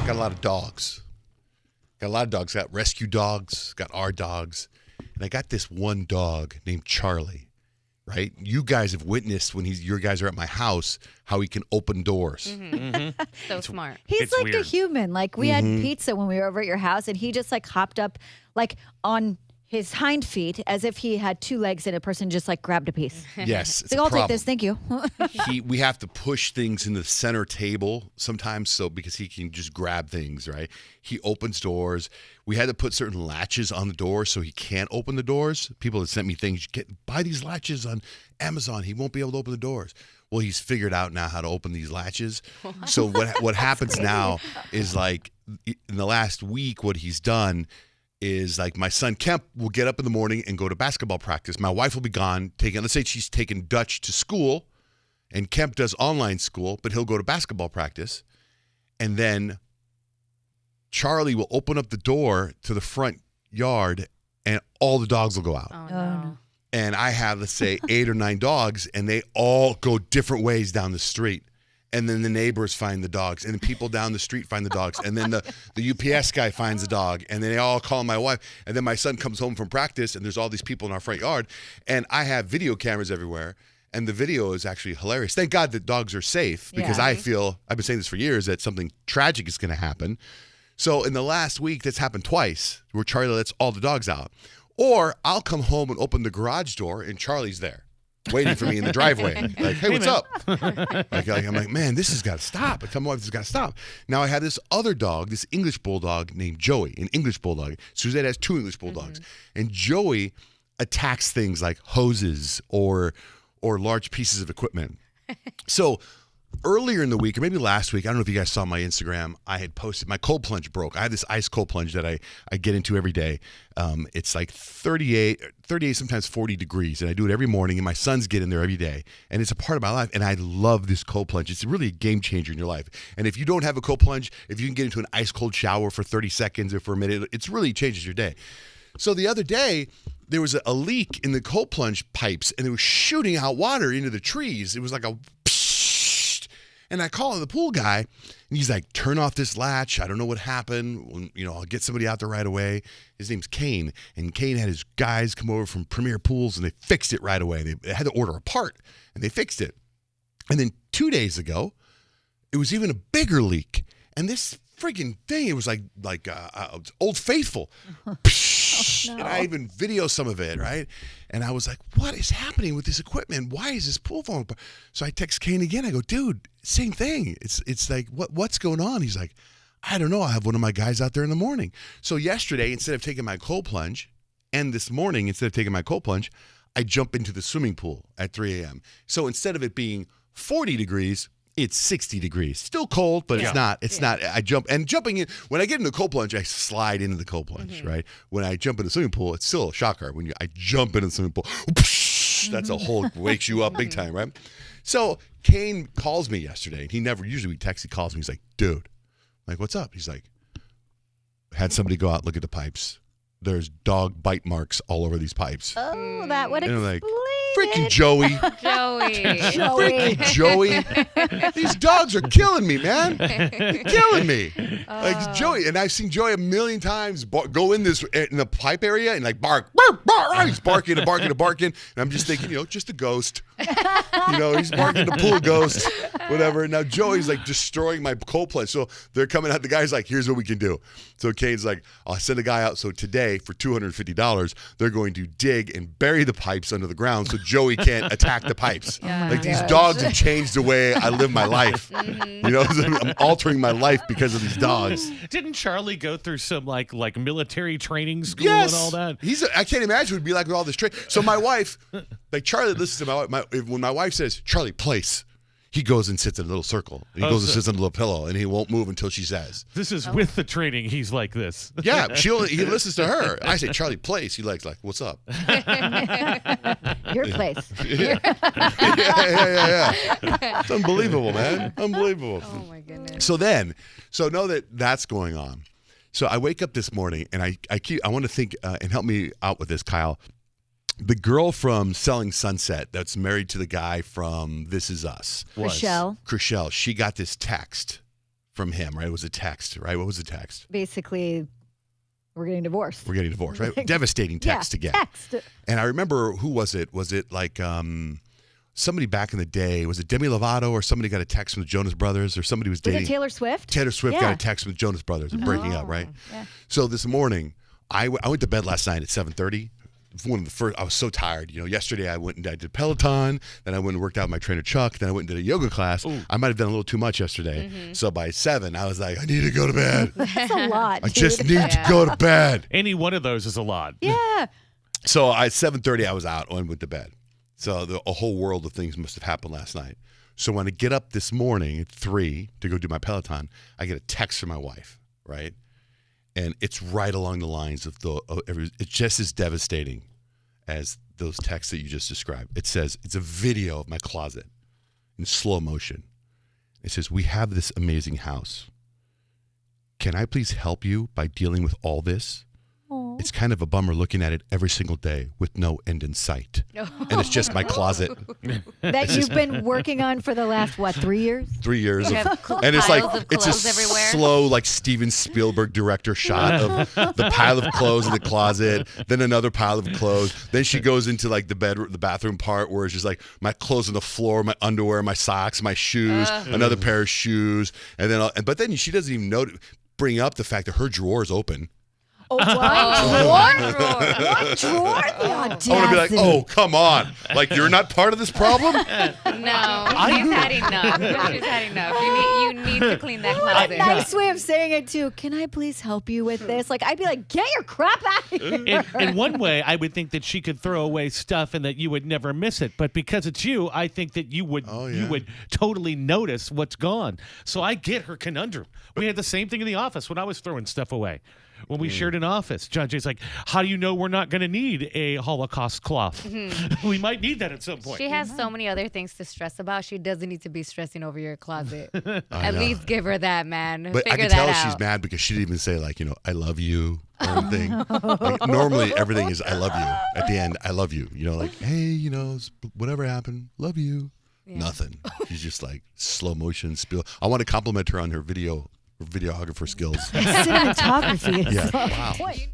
Got a lot of dogs. Got rescue dogs. Got our dogs. And I got this one dog named Charlie. Right? You guys have witnessed when your guys are at my house how he can open doors. So smart. He's like weird. a human. Like we had pizza when we were over at your house, and he just like hopped up like on his hind feet as if he had two legs and a person just like grabbed a piece. Yes, it's Like, a I'll problem. take this, thank you. We have to push things in the center table sometimes because he can just grab things, right? He opens doors. We had to put certain latches on the door so he can't open the doors. People have sent me things. Buy these latches on Amazon. He won't be able to open the doors. Well, he's figured out now how to open these latches. So what happens now is like in the last week, what he's done is like my son Kemp will get up in the morning and go to basketball practice. My wife will be gone let's say she's taking Dutch to school and Kemp does online school, but he'll go to basketball practice. And then Charlie will open up the door to the front yard and all the dogs will go out. Oh, no. And I have, let's say, 8 or 9 dogs and they all go different ways down the street. And then the neighbors find the dogs, and then people down the street find the dogs, and then the UPS guy finds the dog, and then they all call my wife, and then my son comes home from practice, and there's all these people in our front yard, and I have video cameras everywhere, and the video is actually hilarious. Thank God that dogs are safe, because Yeah. I feel, I've been saying this for years, that something tragic is going to happen. So in the last week, that's happened twice, where Charlie lets all the dogs out. Or I'll come home and open the garage door, and Charlie's there, waiting for me in the driveway. Like, hey, what's up? I'm like, man, this has got to stop. I tell my wife, this has got to stop. Now I have this other dog, this English bulldog named Joey, an English bulldog. Suzette has 2 English bulldogs. And Joey attacks things like hoses or large pieces of equipment. So earlier in the week, or maybe last week, I don't know if you guys saw my Instagram, I had posted my cold plunge broke. I have this ice cold plunge that I get into every day. It's like 38, sometimes 40 degrees, and I do it every morning, and my sons get in there every day, and it's a part of my life, and I love this cold plunge. It's really a game changer in your life. And if you don't have a cold plunge, if you can get into an ice cold shower for 30 seconds or for a minute, it really changes your day. So the other day, there was a leak in the cold plunge pipes, and it was shooting out water into the trees. It was like a and I call the pool guy, and he's like, turn off this latch. I don't know what happened. I'll get somebody out there right away. His name's Kane, and Kane had his guys come over from Premier Pools, and they fixed it right away. They had to order a part, and they fixed it. And then 2 days ago, it was even a bigger leak. And this freaking thing, it was like Old Faithful. And I even video some of it, right? And I was like, what is happening with this equipment? Why is this pool falling apart? So I text Kane again. I go, dude, same thing. It's like, what's going on? He's like, I don't know. I have one of my guys out there in the morning. So yesterday, instead of taking my cold plunge, and this morning, instead of taking my cold plunge, I jump into the swimming pool at 3 a.m. So instead of it being 40 degrees, it's 60 degrees. Still cold, but it's not. It's not. Jumping in. When I get in the cold plunge, I slide into the cold plunge, right? When I jump in the swimming pool, it's still a shocker. When I jump into the swimming pool, that's a whole wakes you up big time, right? So Kane calls me yesterday, and he never usually texts. He calls me. He's like, dude, I'm like, what's up? He's like, had somebody go out look at the pipes. There's dog bite marks all over these pipes. Oh, that would And I'm explain like, freaking Joey. Freaking Joey. These dogs are killing me, man. They're killing me. Like Joey, and I've seen Joey a million times go in the pipe area and like bark. He's barking and barking and barking. And I'm just thinking, just a ghost. He's barking the pool ghost, whatever. Now Joey's like destroying my cold plunge. So they're coming out. The guy's like, here's what we can do. So Kane's like, I'll send a guy out. So today for $250, they're going to dig and bury the pipes under the ground so Joey can't attack the pipes. These dogs have changed the way I live my life. I'm altering my life because of these dogs. Didn't Charlie go through some like military training school Yes. and all that? I can't imagine what it'd be like with all this training. So my wife, like Charlie listens to my wife. When my wife says, Charlie, place, he goes and sits in a little circle. He goes and sits on a little pillow, and he won't move until she says. This is with the training. He's like this. Yeah, he listens to her. I say, Charlie, place. He likes like, what's up? your place. Yeah. It's unbelievable, man. Unbelievable. Oh my goodness. So know that that's going on. So I wake up this morning, and I want to think and help me out with this, Kyle. The girl from Selling Sunset that's married to the guy from This Is Us. Chriselle. She got this text from him, right? It was a text, right? What was the text? Basically, we're getting divorced. We're getting divorced, right? Devastating text to get. Text. And I remember, who was it? Was it like somebody back in the day? Was it Demi Lovato or somebody got a text from the Jonas Brothers or somebody was dating? Was it Taylor Swift? Taylor Swift Yeah. got a text from the Jonas Brothers. They're breaking up, right? Yeah. So this morning, I went to bed last night at 7:30. One of the first, I was so tired. Yesterday I went and I did Peloton. Then I went and worked out with my trainer Chuck. Then I went and did a yoga class. Ooh. I might have done a little too much yesterday. So by 7, I was like, I need to go to bed. That's a lot, I dude. just need to go to bed. Any one of those is a lot. Yeah. So at 7:30, I was out and went to bed. So a whole world of things must have happened last night. So when I get up this morning at 3 to go do my Peloton, I get a text from my wife, right? And it's right along the lines of it's just as devastating as those texts that you just described. It says, it's a video of my closet in slow motion. It says, we have this amazing house. Can I please help you by dealing with all this? Aw. It's kind of a bummer looking at it every single day with no end in sight. And it's just my closet. That you've been working on for the last, 3 years? 3 years You of, have and it's piles like of it's a clothes everywhere. slow like Steven Spielberg director shot of the pile of clothes in the closet, then another pile of clothes. Then she goes into like the bathroom part where it's just like my clothes on the floor, my underwear, my socks, my shoes, another pair of shoes, and then but then she doesn't even bring up the fact that her drawer is open. Oh, what? Drawer? What drawer? The audacity. I want to be like, oh, come on. Like, you're not part of this problem? No, she's had enough. She's had enough. You need to clean that closet. Nice way of saying it too. Can I please help you with this? Like, I'd be like, get your crap out of here. In one way, I would think that she could throw away stuff and that you would never miss it. But because it's you, I think that you would you would totally notice what's gone. So I get her conundrum. We had the same thing in the office when I was throwing stuff away. When we shared an office, Johnjay's like, how do you know we're not going to need a Holocaust cloth? We might need that at some point. She has so many other things to stress about. She doesn't need to be stressing over your closet. I At know. least give her that, man. But I Figure can tell that she's out. mad because she didn't even say like, I love you or anything. Like, normally everything is I love you. At the end, I love you. Like, hey, whatever happened, love you. Yeah. Nothing. She's just like slow motion spill. I want to compliment her on her videographer skills. Cinematography is Yeah, on wow. point.